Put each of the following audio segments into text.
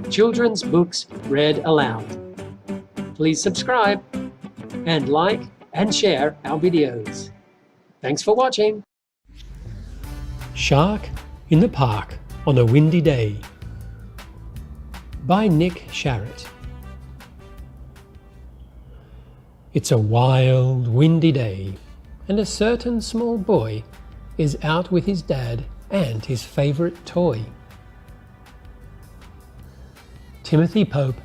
children's books read aloud. Please subscribe and like and share our videos. Thanks for watching. Shark in the Park on a Windy Day by Nick Sharratt. It's a wild, windy day, and a certain small boy is out with his dad and his favourite toy. Timothy Pope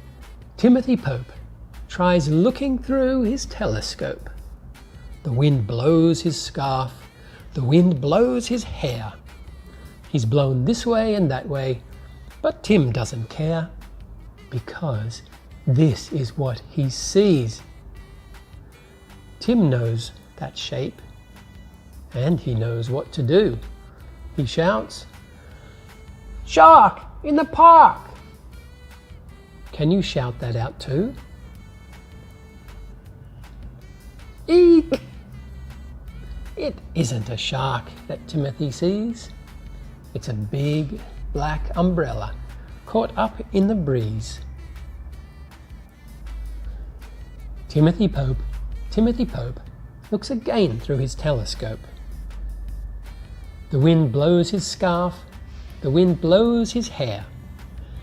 tries looking through his telescope. The wind blows his scarf, the wind blows his hair. He's blown this way and that way, but Tim doesn't care, because this is what he sees. Tim knows that shape, and he knows what to do. He shouts, "Shark in the park!" Can you shout that out too? Eek! It isn't a shark that Timothy sees. It's a big black umbrella caught up in the breeze. Timothy Pope looks again through his telescope. The wind blows his scarf, the wind blows his hair.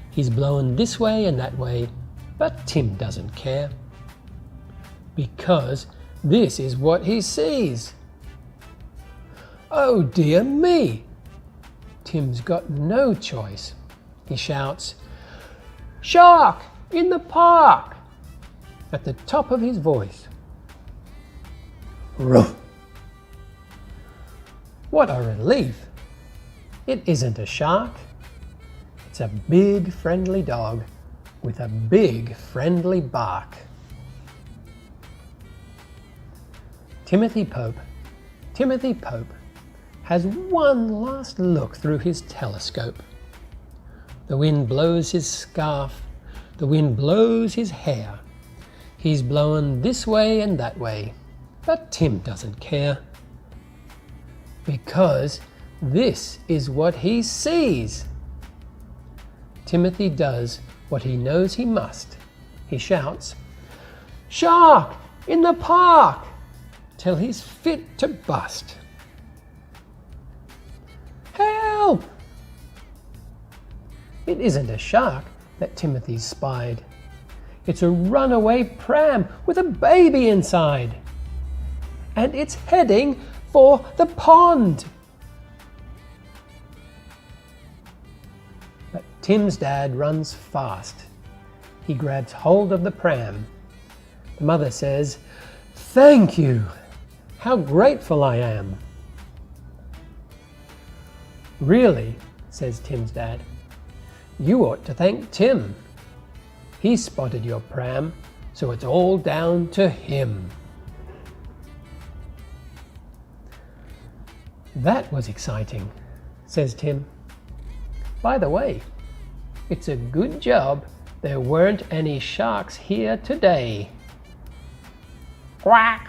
He's blown this way and that way, but Tim doesn't care, because this is what he sees. Oh dear me! Tim's got no choice. He shouts, "Shark in the park!" at the top of his voice. Ruff! What a relief! It isn't a shark. It's a big friendly dog with a big friendly bark. Timothy Pope has one last look through his telescope. The wind blows his scarf, the wind blows his hair. He's blown this way and that way, but Tim doesn't care, because this is what he sees. Timothy does what he knows he must. He shouts, "Shark in the park!" till he's fit to bust. Help! It isn't a shark that Timothy's spied. It's a runaway pram with a baby inside. And it's heading for the pond. But Tim's dad runs fast. He grabs hold of the pram. The mother says, "Thank you! How grateful I am!" "Really," says Tim's dad, "you ought to thank Tim. He spotted your pram, so it's all down to him." "That was exciting," says Tim. "By the way, it's a good job there weren't any sharks here today." Quack!